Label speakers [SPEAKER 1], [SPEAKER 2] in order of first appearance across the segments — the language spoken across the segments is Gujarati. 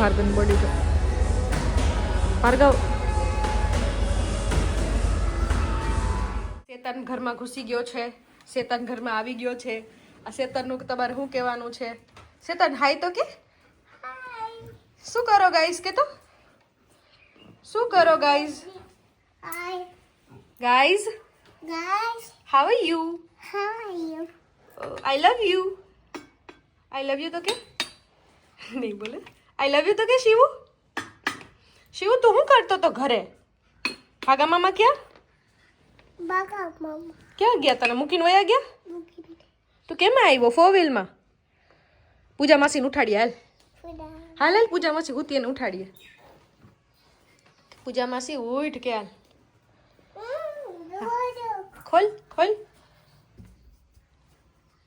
[SPEAKER 1] ભાર્ગવ બોડી તો ભાર્ગવ શેતાન ઘરમાં ઘૂસી ગયો છે, શેતાન ઘરમાં આવી ગયો છે. આ શેતાનનું તમારે શું કહેવાનું છે? શેતાન હાય તો કે શું કરો ગાઈસ? કે તો શું કરો guys? Guys how are you? I love you. I love you તો કે નહીં બોલે. આઈ લવ યુ તો કે શિવુ? શિવુ તું શું કરતો તો ઘરે? ભાગા મામા ક્યાં? ક્યાં ગયા? તને મૂકીને વયા ગયા? તું કેમાં આવ્યો? 4 વ્હીલમાં? પૂજા માસીને ઉઠાડીએ. હાલ હાલ હાલ પૂજા માસી હુતી એને ઉઠાડીએ. પૂજા માસી ઉઠ કે હાલ. ખોલ ખોલ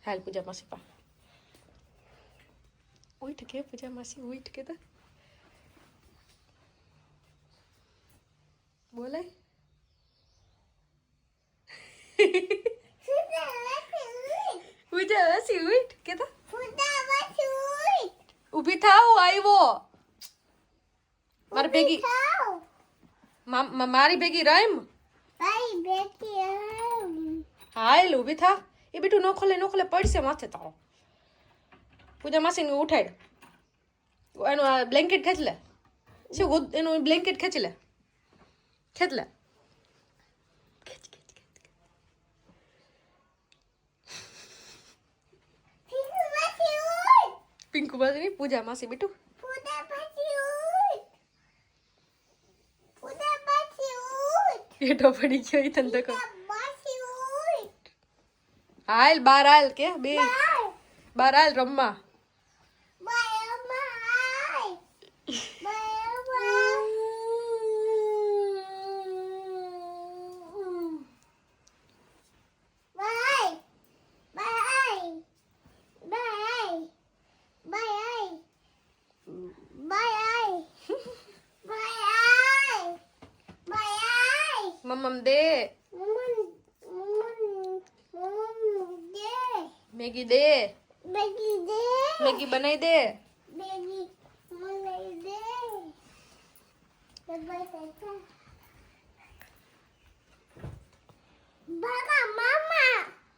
[SPEAKER 1] હાલ પૂજા માસી પા ઉઠ કે પૂજા માસી ઉઠ કે તો બોલાય. પૂજા માસી ઉઠ કે તો ઊભી થાવ. આવ્યો મારી ભેગી મારી ભેગી રમ. હાલ ઊભી થા. એ બેટું ન ખોલે પડશે માથે તારો. પૂજા માસીને ઉઠાડ. એનું આ બ્લેન્કેટ ખેંચ લે. શું એનું બ્લેન્કેટ ખેંચી લે. ખેંચ લે. પિંકુ માસી પૂજા માસી બેટું બેટો પડી ગયો. ઈ તને તો હાલ બાર હાલ કે બે બાર હાલ રમવા. મમ્મ દે મેગી દે. મેગી બનાવી દે.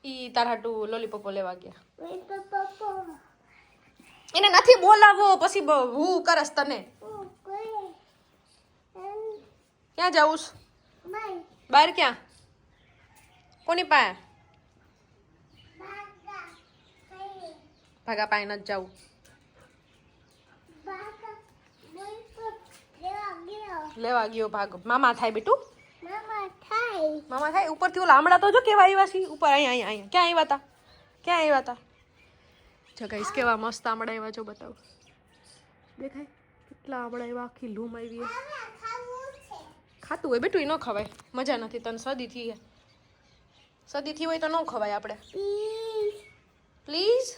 [SPEAKER 1] ઈ તારા હાટુ લોલીપોપો લેવા ગયા. એને નથી બોલાવો પછી હું કરસ તને. ક્યાં જાઉં? બહાર ક્યાં? કોની પાસે? ભાગા પાસે નથી જવું. લેવા ગયો ભાગ. મામા થાય બેટું. મામા થાય. ઉપરથી ઓલા આમળા તો જો કેવા આવ્યા છે ઉપર. અહીંયા અહીંયા અહીંયા ક્યાં આવ્યા હતા? જો ગાઈસ કેવા મસ્ત આમળા આવ્યા. જો બતાવો. દેખાય કેટલા આમળા આવ્યા. આખી લૂમ આવી. ખાતું હોય બેટું. એ ન ખવાય. મજા નથી. તને સદી થી હોય તો ન ખવાય આપણે. પ્લીઝ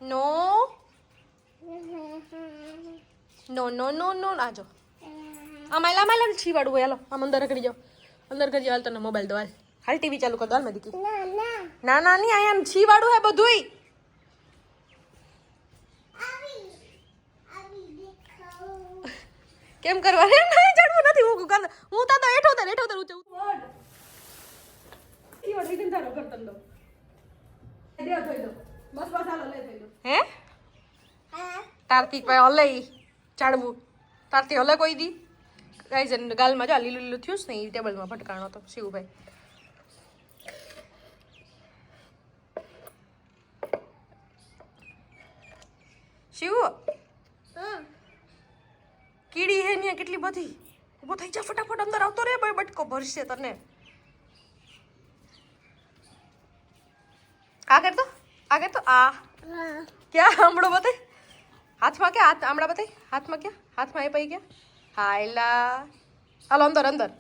[SPEAKER 1] નો નો નો નો નો. આજો આમાં છીવાડું હોય. હાલો આમ અંદર કરી જાઓ. અંદર કરી જાઓ. હાલ તને મોબાઈલ દો. હાલ હાલ ટીવી ચાલુ કર દો. હાલ મેં દીકી ના ના નહીં. અહીંયા છીવાડું હે બધુંય. કેમ કરવા? નહીં ચડવું નથી. હું તો હેઠો ઉતર ઊંચો હે તારથી હલે ચાડવું. તારથી હલે કોઈ દી ગાઈઝ. ગાલમાં જો લીલું લીલું થયું ને એ ટેબલમાં ભટકાણો તો શિવભાઈ. શિવ કીડી હે ને કેટલી બધી. ઉભો થઈ જા ફટાફટ. અંદર આવતો રે ભાઈ. બટકો ભરશે તને. આગળ તો આ ક્યાં આમળો બતાય? હાથમાં ક્યાં? હાથ આમળા બતાય. હાથમાં ક્યાં? હાથમાં એ પડી ગયા. હાયલા હાલો અંદર અંદર.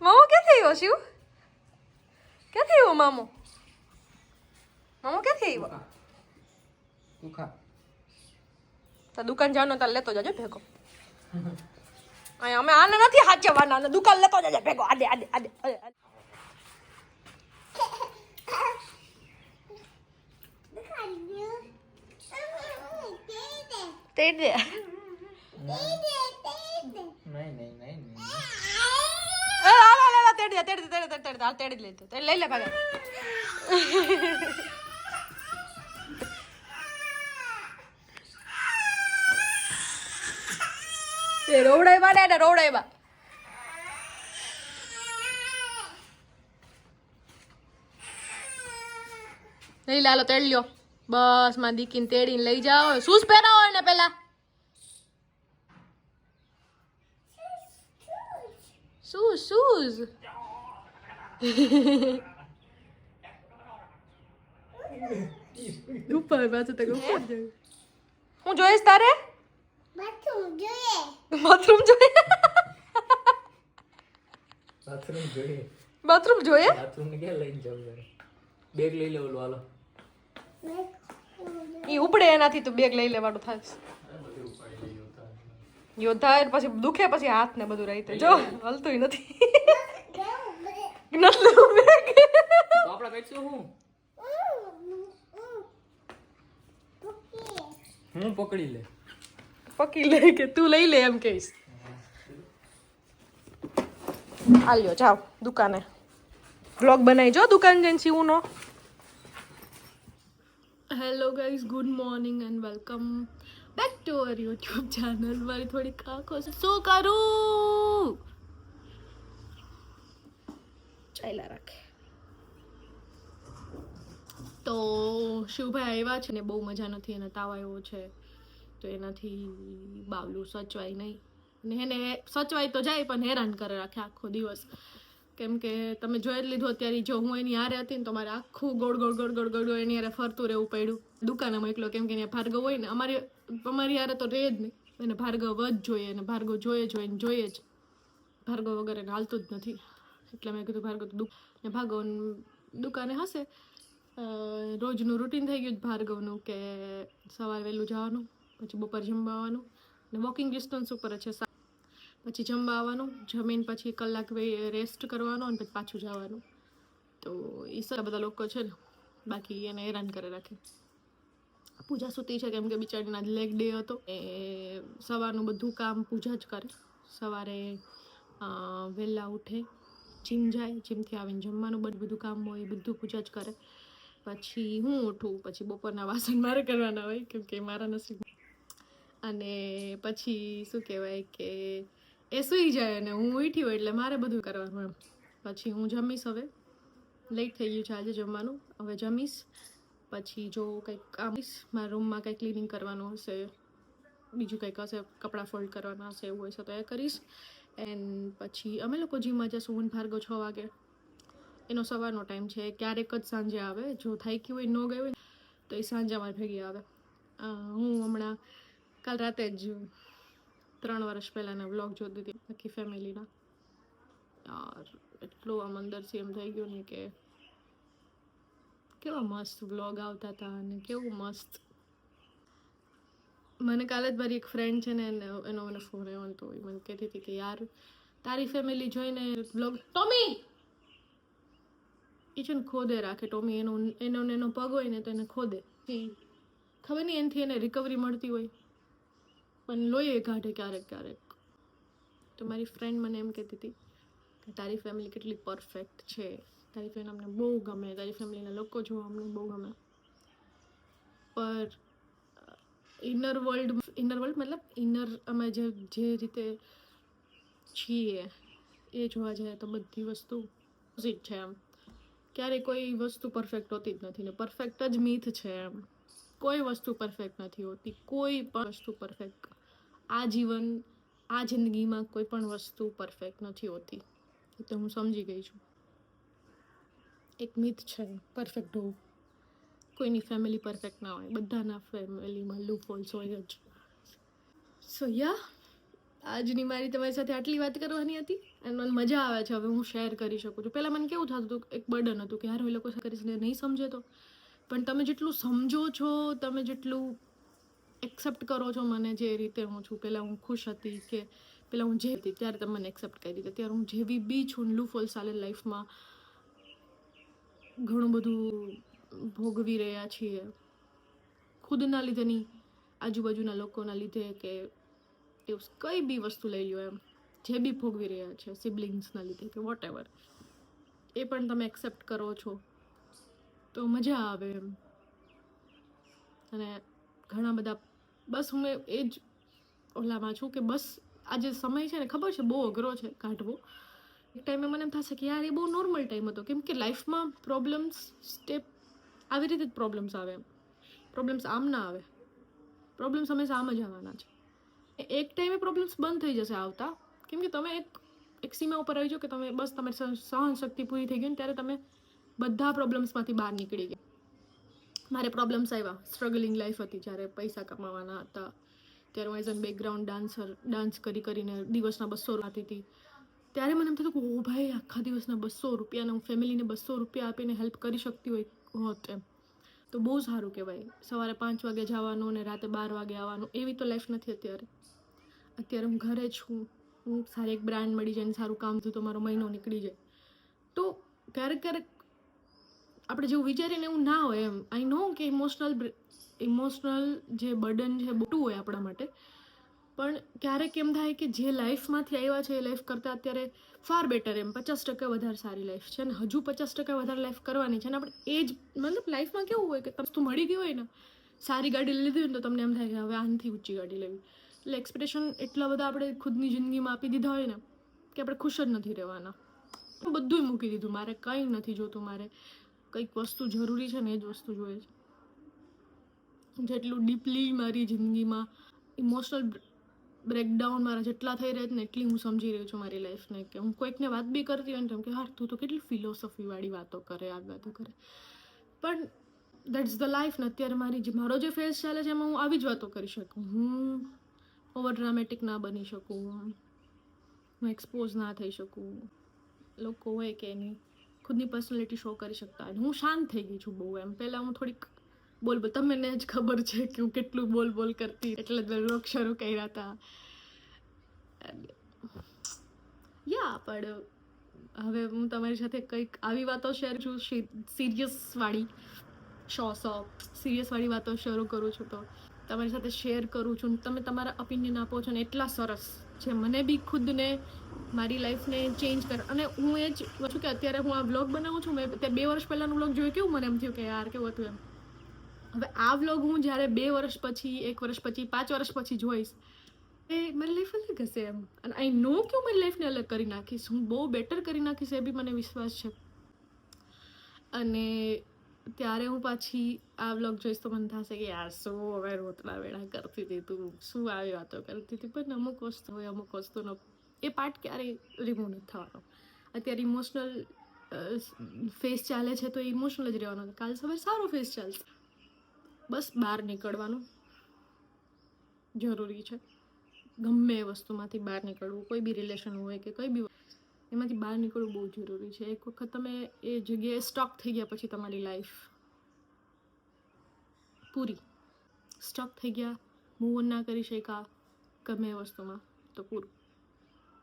[SPEAKER 1] મામો ક્યાંથી આવ્યો શિવ? ક્યાંથી આવ્યો મામો? મામો ક્યાંથી આવ્યો?
[SPEAKER 2] તું ખા.
[SPEAKER 1] તો દુકાન જવાનો તાર લેતો જાજો ભેગો. અહીંયા અમે આને નથી હાચવાના, અને દુકાન લેતો જાજે ભેગો. આડે આડે આડે આડે. તે દે.
[SPEAKER 2] નહીં.
[SPEAKER 1] લા તેડી લે. લઈ લે ભાગે. એ રોવડાઈ ને રોવડાઈ. લઈ લાલો તેડી લ્યો. બસ માં દીકીને તેડીને લઈ જાઓ. શૂઝ પહેરાવો એને પેલા. શૂઝ ઉપર પાછું તો ઉપર જાય. હું જોઈશ તારે બાથરૂમ જોઈએ.
[SPEAKER 2] બાથરૂમ જોઈએ. બાથરૂમ ને ક્યાં લઈને જવું? બેગ લઈ લે ઓલું. હાલો
[SPEAKER 1] ઈ ઉપડે એનાથી તો બેગ લઈ લેવાનું થાય. યોદ્ધા પછી દુખે પછી હાથ ને બધું રહી. જો હલતું નથી. નથી લેવું બેગ.
[SPEAKER 2] તો આપણે કઈશું હું પકડી લે.
[SPEAKER 1] પકી લે કે તું લઈ લે એમ કહીશ. આલ્યો જાઓ દુકાને. વ્લોગ બનાવી જો દુકાન જઈને શિવનો. Hello guys, good morning and welcome back to our YouTube channel. મારી થોડીક આંખો છે. શું કરું? ચાલ્યા રાખે. તો શિવભાઈ આવ્યા છે ને બહુ મજા નથી. એને તાવ આવ્યો છે તો એનાથી બાવલું સચવાય નહીં. અને એને સચવાય તો જાય પણ હેરાન કરે રાખે આખો દિવસ. કેમ કે તમે જોઈ જ લીધું અત્યારે. જો હું એની હારે હતી ને તો મારે આખું ગોળ ગોળ એની હારે ફરતું રહેવું પડ્યું. દુકાનમાં એકલો કેમ કે અહીંયા ભાર્ગવ હોય ને. અમારી હારે તો રહે જ નહીં. એને ભાર્ગવ જ જોઈએ. અને ભાર્ગવ જોઈએ જ. ભાર્ગવ વગર એને હાલતું જ નથી. એટલે મેં કીધું ભાર્ગવ દુકાને હશે. રોજનું રૂટીન થઈ ગયું ભાર્ગવનું કે સવારે વહેલું જવાનું, પછી બપોર જમવા આવવાનું, અને વોકિંગ ડિસ્ટન્સ ઉપર છે. પછી જમવા આવવાનું, જમીન પછી કલાક રેસ્ટ કરવાનો અને પછી પાછું જવાનું. તો એ બધા લોકો છે ને બાકી એને હેરાન કરે રાખે. પૂજા સૂતી છે કેમ કે બિચારીના લેગ ડે હતો. એ સવારનું બધું કામ પૂજા જ કરે. સવારે વહેલા ઉઠે, જીમ જાય, જીમથી આવીને જમવાનું બધું કામ હોય એ બધું પૂજા જ કરે. પછી હું ઉઠું, પછી બપોરના વાસણ મારે કરવાના હોય કેમ કે મારા નસીબ. અને પછી શું કહેવાય કે એ સૂઈ જાય અને હું ઉઠી હોય એટલે મારે બધું કરવાનું એમ. પછી હું જમીશ. હવે લેટ થઈ ગયું છે આજે જમવાનું. હવે જમીશ પછી જો કંઈક કામ મારા રૂમમાં કંઈક ક્લિનિંગ કરવાનું હશે, બીજું કંઈક હશે, કપડાં ફોલ્ડ કરવાના હશે, એવું હશે તો એ કરીશ. એન્ડ પછી અમે લોકો જીમમાં જઈશું. હું ભાર્ગવ 6 વાગે. એનો સવારનો ટાઈમ છે. ક્યારેક જ સાંજે આવે. જો થાકી હોય ન ગઈ હોય તો એ સાંજે અમારે ભેગી આવે. હું હમણાં કાલ રાતે જ 3 વર્ષ પહેલાંના વ્લોગ જોતી હતી આખી ફેમિલીના. એટલું આમ અંદરથી એમ થઈ ગયું ને કે કેવા મસ્ત વ્લોગ આવતા હતા અને કેવું મસ્ત. મને કાલે જ મારી એક ફ્રેન્ડ છે ને એનો મને ફોન આવ્યો તો એ મને કહેતી હતી કે યાર તારી ફેમિલી જોઈને વ્લોગ. ટોમી એ છે ને ખોદે રાખે. ટોમી એનો પગ હોય ને તો એને ખોદે. ખબર નહીં એનાથી એને રિકવરી મળતી હોય પણ લોહી કાઢે ક્યારેક. તો મારી ફ્રેન્ડ મને એમ કહેતી હતી કે તારી ફેમિલી કેટલી પરફેક્ટ છે, તારી ફેમિલી અમને બહુ ગમે, તારી ફેમિલીના લોકો જોવા અમને બહુ ગમે. પર ઇનર વર્લ્ડ મતલબ ઇનર અમે જે રીતે છીએ એ જોવા જાય તો બધી વસ્તુ જ છે એમ. ક્યારેય કોઈ વસ્તુ પરફેક્ટ હોતી જ નથી ને પરફેક્ટ જ મિથ છે એમ. કોઈ વસ્તુ પરફેક્ટ નથી હોતી. કોઈ પણ વસ્તુ પરફેક્ટ આ જિંદગીમાં કોઈ પણ વસ્તુ પરફેક્ટ નથી હોતી. એ તો હું સમજી ગઈ છું. એક મિથ છે પરફેક્ટ હોવું. કોઈની ફેમિલી પરફેક્ટ ના હોય, બધાના ફેમિલીમાં લૂપ હોલ્સ હોય જ. સો યા, આજની મારી તમારી સાથે આટલી વાત કરવાની હતી અને મને મજા આવે છે હવે હું શેર કરી શકું છું. પહેલાં મને કેવું થતું હતું, એક બર્ડન હતું કે યાર એ લોકો કરીશ ને નહીં સમજે તો. પણ તમે જેટલું સમજો છો, તમે જેટલું એક્સેપ્ટ કરો છો મને જે રીતે હું છું, પહેલાં હું ખુશ હતી કે પહેલાં હું જે હતી ત્યારે તમે મને એક્સેપ્ટ કરી દીધી, ત્યારે હું જેવી બી છું, લૂપ હોલ્સ ચાલે લાઈફમાં, ઘણું બધું ભોગવી રહ્યા છીએ, ખુદના લીધે નહીં, આજુબાજુના લોકોના લીધે, કે એવું કંઈ બી વસ્તુ લઈ લો, એમ જે બી ભોગવી રહ્યા છે સિબલિંગ્સના લીધે કે વોટ એવર, એ પણ તમે એક્સેપ્ટ કરો છો તો મજા આવે એમ. અને ઘણા બધા, બસ હું એ જ ઓલામાં છું કે બસ આ જે સમય છે ને, ખબર છે બહુ અઘરો છે કાઢવો. એક ટાઈમે મને એમ થશે કે યાર એ બહુ નોર્મલ ટાઈમ હતો, કેમ કે લાઈફમાં પ્રોબ્લેમ્સ સ્ટેપ આવી રીતે જ પ્રોબ્લેમ્સ આવે એમ. પ્રોબ્લેમ્સ આમ ના આવે, પ્રોબ્લેમ્સ હંમેશા આમ જ આવવાના છે. એક ટાઈમે પ્રોબ્લેમ્સ બંધ થઈ જશે આવતા, કેમ કે તમે એક સીમા ઉપર આવી જાઓ કે તમે બસ તમારી સહન શક્તિ પૂરી થઈ ગઈ ને ત્યારે તમે બધા પ્રોબ્લેમ્સમાંથી બહાર નીકળી ગયા. મારે પ્રોબ્લેમ્સ આવ્યા, સ્ટ્રગલિંગ લાઈફ હતી, જ્યારે પૈસા કમાવાના હતા, ત્યારે હું એઝ અ બેકગ્રાઉન્ડ ડાન્સ કરીને દિવસના 200 આપતી હતી. ત્યારે મને એમ થતું કે ઓ ભાઈ, આખા દિવસના 200 રૂપિયાને હું ફેમિલીને 200 રૂપિયા આપીને હેલ્પ કરી શકતી હોય હોત એમ, તો બહુ સારું કહેવાય. સવારે 5 વાગે જવાનું ને રાતે 12 વાગે આવવાનું, એવી તો લાઈફ નથી અત્યારે. અત્યારે હું ઘરે છું, હું સારી એક બ્રાન્ડ મળી જાય ને સારું કામ થયું તો મારો મહિનો નીકળી જાય. તો ક્યારેક આપણે જેવું વિચારીને એવું ના હોય એમ. આઈ નો કે ઇમોશનલ જે બર્ડન છે મોટું હોય આપણા માટે, પણ ક્યારેક એમ થાય કે જે લાઈફમાંથી આવ્યા છે એ લાઈફ કરતાં અત્યારે ફાર બેટર એમ 50% વધારે સારી લાઈફ છે, અને હજુ 50% વધારે લાઈફ કરવાની છે. અને આપણે એ જ મતલબ લાઈફમાં કેવું હોય કે વસ્તુ મળી ગઈ હોય ને, સારી ગાડી લીધી હોય ને, તો તમને એમ થાય કે હવે આનાથી ઊંચી ગાડી લેવી. એટલે એક્સપેક્ટેશન એટલા બધા આપણે ખુદની જિંદગીમાં આપી દીધા હોય ને કે આપણે ખુશ જ નથી રહેવાના. બધું મૂકી દીધું, મારે કંઈ નથી જોતું, મારે કંઈક વસ્તુ જરૂરી છે ને એ જ વસ્તુ જોઈએ છે. જેટલું ડીપલી મારી જિંદગીમાં ઇમોશનલ બ્રેકડાઉન મારા જેટલા થઈ રહ્યા છે ને, એટલી હું સમજી રહી છું મારી લાઈફને, કે હું કોઈકને વાત બી કરતી હોય ને તો કે હા તું તો કેટલી ફિલોસોફીવાળી વાતો કરે, આ વાતો કરે, પણ દેટ્સ ધ લાઈફ ને. અત્યારે મારો જે ફેઝ ચાલે છે એમાં હું આવી જ વાતો કરી શકું, હું ઓવર ડ્રામેટિક ના બની શકું, હું એક્સપોઝ ના થઈ શકું. લોકો હોય કે એની ખુદની પર્સનાલિટી શો કરી શકતા હોય. હું શાંત થઈ ગઈ છું બહુ એમ. પહેલાં હું થોડીક બોલ, તમને જ ખબર છે કે હું કેટલું બોલ કરતી, એટલે જ વ્લોગ શરૂ કર્યા હતા. યા પણ હવે હું તમારી સાથે કંઈક આવી વાતો શેર છું, સિરિયસવાળી વાતો શરૂ કરું છું, તો તમારી સાથે શેર કરું છું. તમે તમારા ઓપિનિયન આપો છો ને, એટલા સરસ છે. મને બી ખુદને મારી લાઈફને ચેન્જ કર. અને હું એ જ છું કે અત્યારે હું આ વ્લોગ બનાવું છું, મેં અત્યારે 2 વર્ષ પહેલાંનું વ્લોગ જોયું, કેવું મને એમ થયું કે યાર કેવું હતું એમ. હવે આ વ્લોગ હું જ્યારે 2 વર્ષ પછી, 1 વર્ષ પછી, 5 વર્ષ પછી જોઈશ, એ મારી લાઈફ અલગ હશે એમ. અને આઈ નો કે હું મારી લાઈફને અલગ કરી નાખીશ, હું બહુ બેટર કરી નાખીશ, એ બી મને વિશ્વાસ છે. અને ત્યારે હું પાછી આ વ્લોગ જોઈશ તો મને થશે કે યાર શું હવે રોતડા વેળા કરતી હતી તું, શું આવી વાતો કરતી હતી. પણ અમુક વસ્તુ હોય, અમુક વસ્તુનો એ પાર્ટ ક્યારેય રિમૂવ નથી થવાનો. અત્યારે ઇમોશનલ ફેસ ચાલે છે તો ઇમોશનલ જ રહેવાનો, કાલ સવારે સારો ફેસ ચાલશે. બસ બહાર નીકળવાનું જરૂરી છે. ગમે એ વસ્તુમાંથી બહાર નીકળવું, કોઈ બી રિલેશન હોય કે કંઈ બી, એમાંથી બહાર નીકળવું બહુ જરૂરી છે. એક વખત તમે એ જગ્યાએ સ્ટક થઈ ગયા પછી તમારી લાઈફ પૂરી. સ્ટક થઈ ગયા, મૂવ ઓન ના કરી શક્યા ગમે એ વસ્તુમાં, તો પૂરું,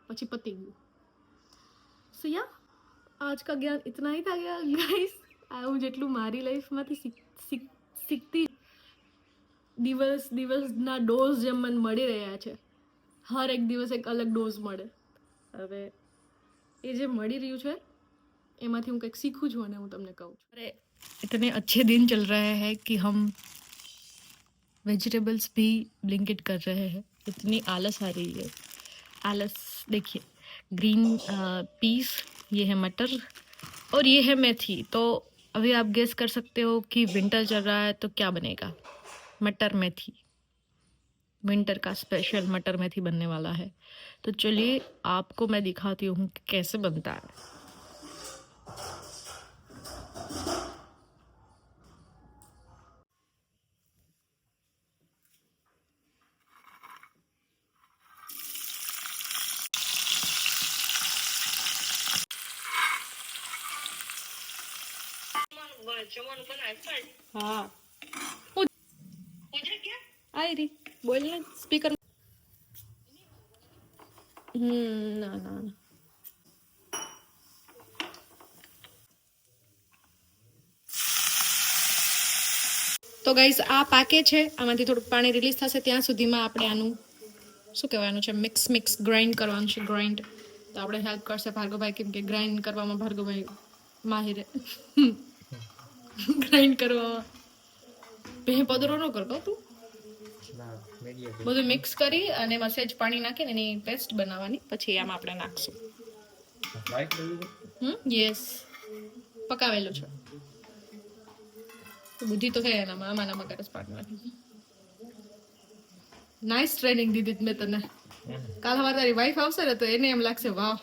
[SPEAKER 1] પછી પતી ગયું. સો યા, આજ કા જ્ઞાન ઇતના ही था गाइस. હું જેટલું મારી લાઈફમાંથી શીખતી, દિવસના ડોઝ જેમ મને મળી રહ્યા છે, હર એક દિવસ એક અલગ ડોઝ મળે. હવે એ જે મળી રહ્યું છે એમાંથી હું કંઈક શીખું છું અને હું તમને કહું છું. અરે इतने अच्छे दिन चल रहे हैं कि हम वेजिटेबल्स भी ब्लिंकिट कर रहे हैं. इतनी आलस आ रही है. आलस देखिए, ग्रीन पीस, ये है मटर और ये है मेथी. तो अभी आप गेस कर सकते हो कि विंटर चल रहा है तो क्या बनेगा. मटर मेथी, विंटर का स्पेशल मटर मेथी बनने वाला है. तो चलिए आपको मैं दिखाती हूँ कि कैसे बनता है. હા આઈ રી બોલ ને સ્પીકર ના ના તો ગાઈઝ આ પાકે છે આમાંથી થોડુંક પાણી રિલીઝ થશે ત્યાં સુધીમાં આપણે આનું શું કહેવાનું છે મિક્સ ગ્રાઇન્ડ કરવાનું છે ગ્રાઇન્ડ તો આપણે હેલ્પ કરશે ભાર્ગવભાઈ કેમ કે ગ્રાઇન્ડ કરવામાં ભાર્ગવભાઈ માહિર ગ્રાઇન્ડ કરવામાં બે પદરો ન કરતો તું બધું મિક્સ કરી અને એમાં સહેજ પાણી નાખીને એની પેસ્ટ બનાવવાની પછી આમાં આપણે નાખશું યસ પકાવેલો છે બુદ્ધિ તો છે એનામાં આમાં કરસ પાડ નાખી નાઇસ ટ્રેનિંગ દીધી મેં તને કાલ હવાર તારી વાઈફ આવશે ને તો એને એમ લાગશે વાહ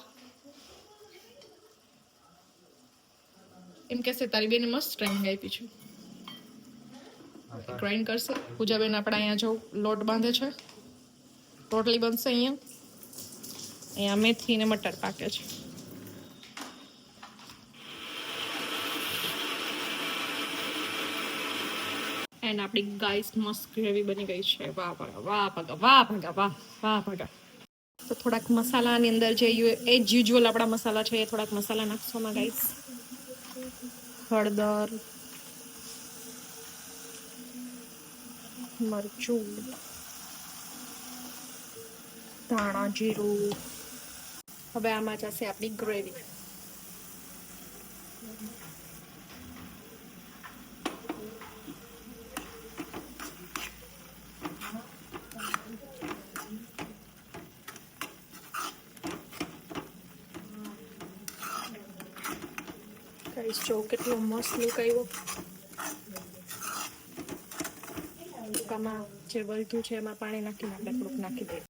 [SPEAKER 1] એમ કહેશે તારી બેને મસ્ત ટ્રેનિંગ આપી છે ગ્રાઇન્ડ કરશે પૂજાબેન આપણે અહીંયા જો લોટ બાંધે છે રોટલી બનશે અહીંયા મેથી ને મટર પાકે છે એન્ડ આપણી ગાઈસ મસ્ત ગ્રેવી બની ગઈ છે વાહ ભગા વાહ ભગા વાહ ભગા વાહ વાહ ભગા તો થોડાક મસાલાની અંદર જે એજ યુઝ્યુઅલ આપણા મસાલા છે એ થોડાક મસાલા નાખશો માં ગાઈસ હળદર મરચું ધાણા જીરું હવે આમાં જશે આપણી ગ્રેવી ગાઈસ જો કેટલો મસ્ત લુક આવ્યો આમાં જે વળતું છે એમાં પાણી નાખીને આપણે થોડુંક નાખી દઈએ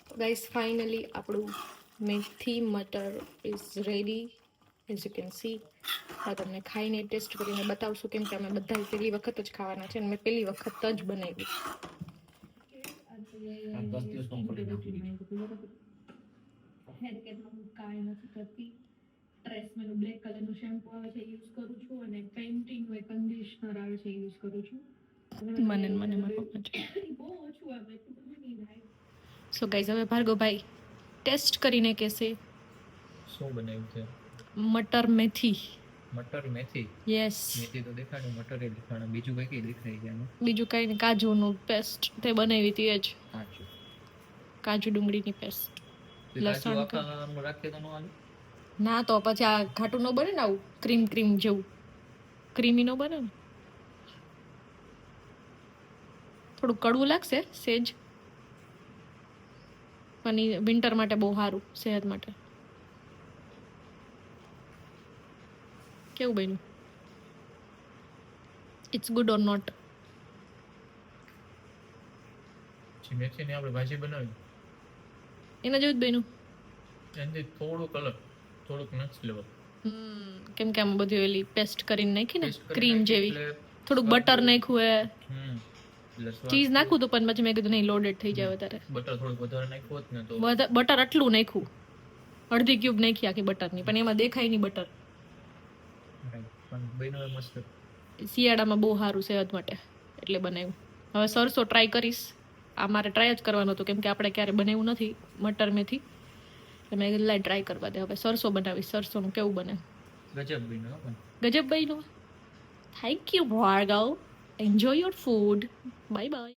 [SPEAKER 1] તો ગાઈસ ફાઇનલી આપણું methi matar is ready as you can see હા તમને ખાઈને ટેસ્ટ કરીને બતાવશું કેમ કે અમે બધા પહેલી વખત જ ખાવાના છે અને મેં પહેલી વખત જ બનાવી ટ્રેસમેનું બ્લેક કલરનું શેમ્પુ આવે છે યુઝ કરું છું અને પેઇન્ટિંગ હોય કન્ડિશનર આવે છે યુઝ કરું છું મને બહુ ઓછું આવે સો ગાઈઝ હવે ભાર્ગવભાઈ ટેસ્ટ કરીને કહેશે
[SPEAKER 2] શું બનાવ્યું છે
[SPEAKER 1] મટર મેથી યસ
[SPEAKER 2] મેથી તો દેખાડે મટર એ દેખાડે બીજું કઈ દેખાય છે
[SPEAKER 1] બીજું કઈ નહીં કાજુનું પેસ્ટ તે બનાવી હતી એ જ કાજુ ડુંગળીની પેસ્ટ લસણ
[SPEAKER 2] રાખીએ તો ન
[SPEAKER 1] ના તો પછી આ ઘાટું ન બને ને આવું ક્રીમ જેવું ક્રીમી ન બને ને થોડું કડવું લાગશે સેજ પણ વિન્ટર માટે બહુ સારું સેહત માટે કેવું બન્યું ઇટ્સ ગુડ ઓર નોટ
[SPEAKER 2] મેથીની આપણે ભાજી બનાવી
[SPEAKER 1] એના જેવું જ બન્યું
[SPEAKER 2] એનાથી થોડું કલર થોડુંક નેક્સ્ટ લેવલ
[SPEAKER 1] કેમ કે આમાં બધું એલી પેસ્ટ કરીને નાખી ને ક્રીમ જેવી થોડુંક બટર નાખ્યું ચીઝ નાખું તો પણ પછી મેં કીધું નહીં લોડેડ થઈ જાય વધારે
[SPEAKER 2] બટર થોડુંક વધારે નાખ્યું હોત ને તો
[SPEAKER 1] બટર આટલું નાખ્યું અડધી ક્યુબ નાખી આખી બટરની પણ એમાં દેખાય નહીં બટર શિયાળામાં બહુ સારું સેહત માટે એટલે બનાવ્યું હવે સરસો ટ્રાય કરીશ આ મારે ટ્રાય જ કરવાનો હતો કેમ કે આપણે ક્યારે બનાવ્યું નથી મટર મેથી મેં લાઈ ટ્રાય કરવા દે હવે સરસો બનાવીશ સરસોનું કેવું બને ગજબ બન્યું thank you Bhargav enjoy your food bye by